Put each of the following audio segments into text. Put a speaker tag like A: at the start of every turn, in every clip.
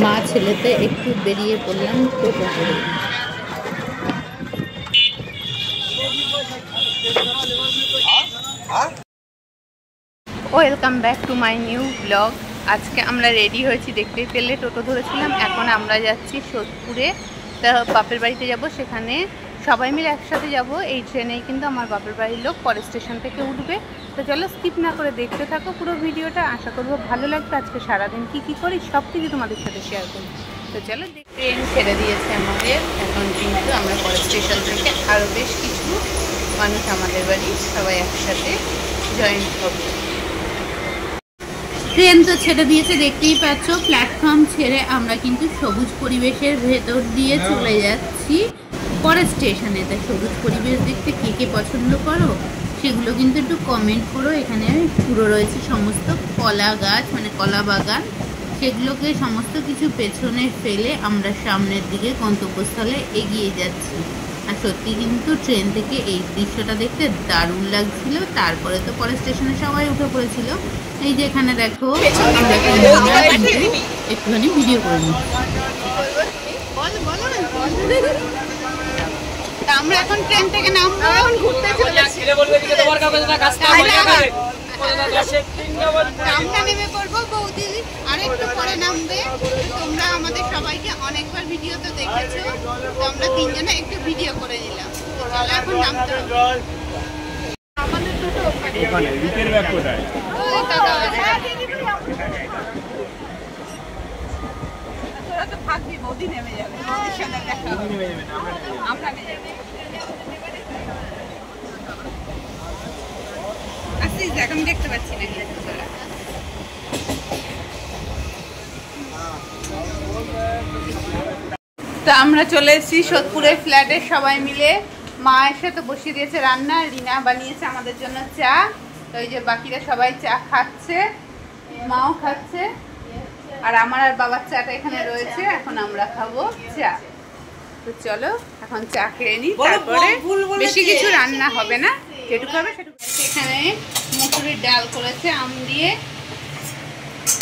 A: মা ছেলেতে একটু বেরিয়ে পড়লাম টোটো করে। Welcome back to my new blog. আজকে আমরা রেডি হয়েছি, দেখতেই পেলে টোটো ধরেছিলাম। এখন আমরা যাচ্ছি সোদপুরে, তা বাপের বাড়িতে যাব। সেখানে সবাই মিলে একসাথে যাব। এই ট্রেনেই কিন্তু আমার বাপের বাড়ির লোক পরের স্টেশন থেকে উঠবে। তো চলো স্কিপ না করে দেখতে থাকো পুরো ভিডিওটা, আশা করবো ভালো লাগবে। আজকে সারাদিন কী করি সব কিছু তোমাদের সাথে শেয়ার করি। তো চলো, ট্রেন ছেড়ে দিয়েছে আমাদের। এখন কিন্তু আমরা পরের স্টেশন থেকে আরও বেশ কিছু মানুষ আমাদের বাড়ি সবাই একসাথে জয়েন হবে। ট্রেন তো ছেড়ে দিয়েছে, দেখতেই পাচ্ছ। প্ল্যাটফর্ম ছেড়ে আমরা কিন্তু সবুজ পরিবেশের ভেতর দিয়ে চলে যাচ্ছি পরের স্টেশনে। তাই সবুজ পরিবেশ দেখতে কে কে পছন্দ করো সেগুলো কিন্তু একটু কমেন্ট করো। এখানে পুরো রয়েছে সমস্ত কলা গাছ, মানে কলা বাগান। সেগুলোকে সমস্ত কিছু পেছনে ফেলে আমরা সামনের দিকে গন্তব্যস্থলে এগিয়ে যাচ্ছি। আর সত্যি কিন্তু ট্রেন থেকে এই দৃশ্যটা দেখতে দারুণ লাগছিল। তারপরে তো পরের স্টেশনে সবাই উঠে পড়েছিল। এই যে এখানে দেখো, আমরা কিন্তু একটুখানি ভিডিও করে নিচ্ছি। আমরা এখন ট্রেন থেকে নামবো, এখন ঘুরতে চলেছি। আমরা নেমে পড়বো, বৌদি আর একটু পরে নামবে। তোমরা আমাদের সবাইকে অনেকবার ভিডিওতে দেখেছো, তো আমরা তিনজনে একটু ভিডিও করে নিলাম। চলো এখন নামতে হবে। আমাদের দুটো ওখানে রুটের ব্যাগ কোথায়? ওই দাদা তোরা তো থাকবি, বৌদি নেমে যাবে। বৌদির সঙ্গে দেখা হবে, আমরা নেমে যাবো। আসিস দেখ, আমি দেখতে পাচ্ছি না কিন্তু তোরা। তো আমরা চলে এসেছি সোদপুরের ফ্ল্যাটে সবাই মিলে। মা এসে তো বসিয়ে দিয়েছে রান্না, রিনা বানিয়েছে আমাদের জন্য চা। তো এই যে বাকিরা সবাই চা খাচ্ছে, মাও খাচ্ছে, আর আমার আর বাবার চাটা এখানে রয়েছে। এখন আমরা খাবো চা। তো চলো এখন চা খেয়ে নিই, তারপরে বেশি কিছু রান্না হবে না, যেটুকু হবে সেটুকু। এখানে মুসুরির ডাল করেছে আম দিয়ে,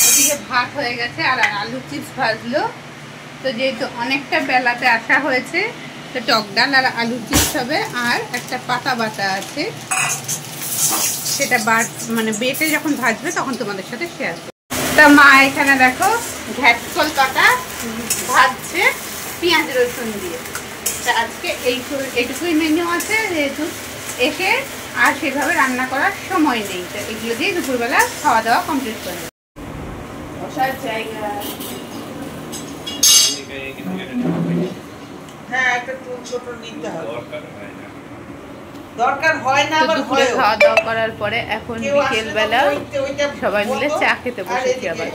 A: ওদিকে ভাত হয়ে গেছে, আর আলু চিপস ভাজলো। তো যেহেতু অনেকটা বেলাতে আসা হয়েছে, তো টক ডাল আর আলু চিপস হবে। আর একটা পাতা বাটা আছে, সেটা মানে বেটে যখন ভাজবে তখন তোমাদের সাথে শেয়ার করবো। তা মা এখানে দেখো ঘ্যাটকল পাতা ভাজছে পেঁয়াজ রসুন দিয়ে। তা আজকে এইটুকুই মেনু আছে, যেহেতু এসে আর সেভাবে রান্না করার সময় নেই। তো এগুলো দিয়ে দুপুরবেলা খাওয়া দাওয়া কমপ্লিট করে বসার জায়গা। দুপুরে খাওয়া দাওয়া করার পরে এখন বিকেল বেলা সবাই মিলে চা খেতে বসেছি। আবার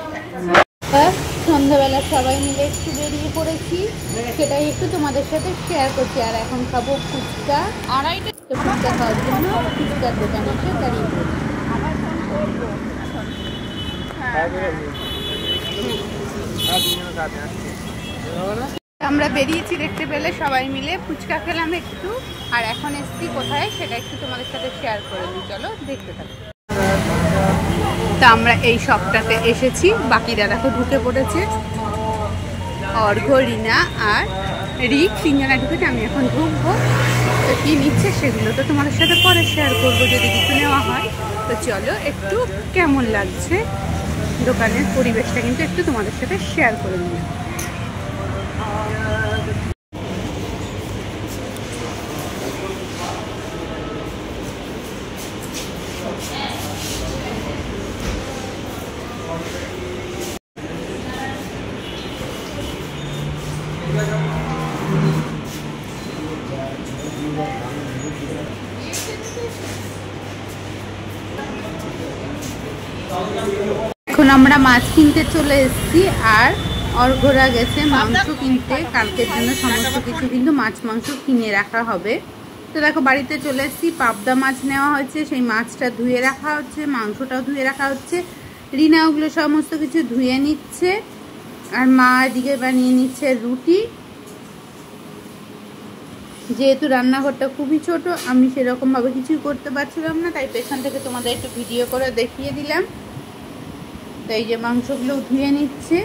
A: সন্ধ্যাবেলা সবাই মিলে একটু বেরিয়ে পড়েছি, সেটাই একটু তোমাদের সাথে শেয়ার করছি। আর এখন খাবো ফুচকা। তো ফুচকা খাওয়ার জন্য ফুচকার দোকানে এসে দাঁড়িয়ে পড়েছি। আমরা বেরিয়েছি দেখতে পেলে, সবাই মিলে ফুচকা খেলাম একটু। আর এখন এসছি কোথায় সেটা একটু তোমাদের সাথে শেয়ার করে দিই, চলো দেখতে থাকো। তা আমরা এই শপটাতে এসেছি, বাকিরা দেখো ঢুকে পড়েছে। অর্ঘ্য, রিনা আর রিক তিনজনা ঢুকেছে, আমি এখন ঢুকবো। তো কী নিচ্ছে সেগুলো তো তোমাদের সাথে পরে শেয়ার করবো যদি কিছু নেওয়া হয়। তো চলো একটু কেমন লাগছে দোকানের পরিবেশটা কিন্তু একটু তোমাদের সাথে শেয়ার করে নিই। এখন আমরা মাছ কিনতে চলে এসেছি, আর অর্ঘ্যরা গেছে মাংস কিনতে। কালকের জন্য সমস্ত কিছু কিন্তু মাছ মাংস কিনে রাখা হবে। তো দেখো বাড়িতে চলে এসেছি, পাবদা মাছ নেওয়া হয়েছে, সেই মাছটা ধুয়ে রাখা হচ্ছে, মাংসটাও ধুয়ে রাখা হচ্ছে। রিনা ওগুলো সমস্ত কিছু ধুয়ে নিচ্ছে, আর মা এদিকে বানিয়ে নিচ্ছে রুটি। যেহেতু রান্নাঘরটা খুবই ছোট, আমি সেরকমভাবে কিছুই করতে পারছিলাম না, তাই পেছন থেকে তোমাদের একটু ভিডিও করে দেখিয়ে দিলাম। তো এই যে মাংসগুলো ধুয়ে নিচ্ছে,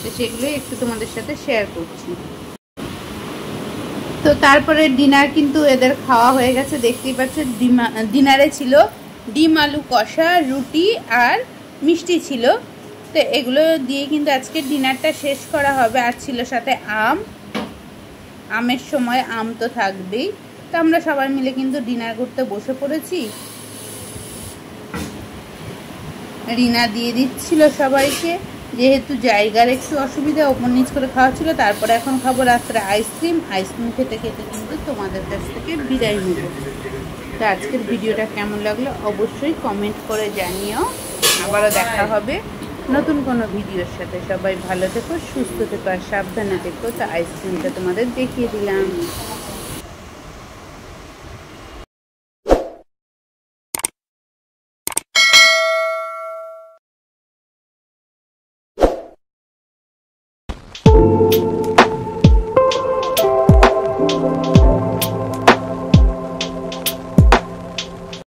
A: তো সেগুলো একটু তোমাদের সাথে শেয়ার করছি। তো তারপরে ডিনার কিন্তু এদের খাওয়া হয়ে গেছে, দেখতেই পাচ্ছ। ডিনারে ছিল ডিম আলু কষা, রুটি আর মিষ্টি ছিল। তো এগুলো দিয়ে কিন্তু আজকে ডিনারটা শেষ করা হবে। আর ছিল সাথে আম, আমের সময় আম তো থাকবেই। তো আমরা সবাই মিলে কিন্তু ডিনার করতে বসে পড়েছি। রিনা দিয়ে দিচ্ছিল সবাইকে, যেহেতু জায়গার একটু অসুবিধা, ওপর নিচ করে খাওয়া ছিল। তারপরে এখন খাবো রাত্রে আইসক্রিম খেতে খেতে কিন্তু তোমাদের কাছ থেকে বিদায় নেব। তো আজকের ভিডিওটা কেমন লাগলো অবশ্যই কমেন্ট করে জানিও। আবারও দেখা হবে নতুন কোনো ভিডিওর সাথে। সবাই ভালো থেকো, সুস্থ থেকো আর সাবধানে থেকো। তো আইসক্রিমটা তোমাদের দেখিয়ে দিলাম।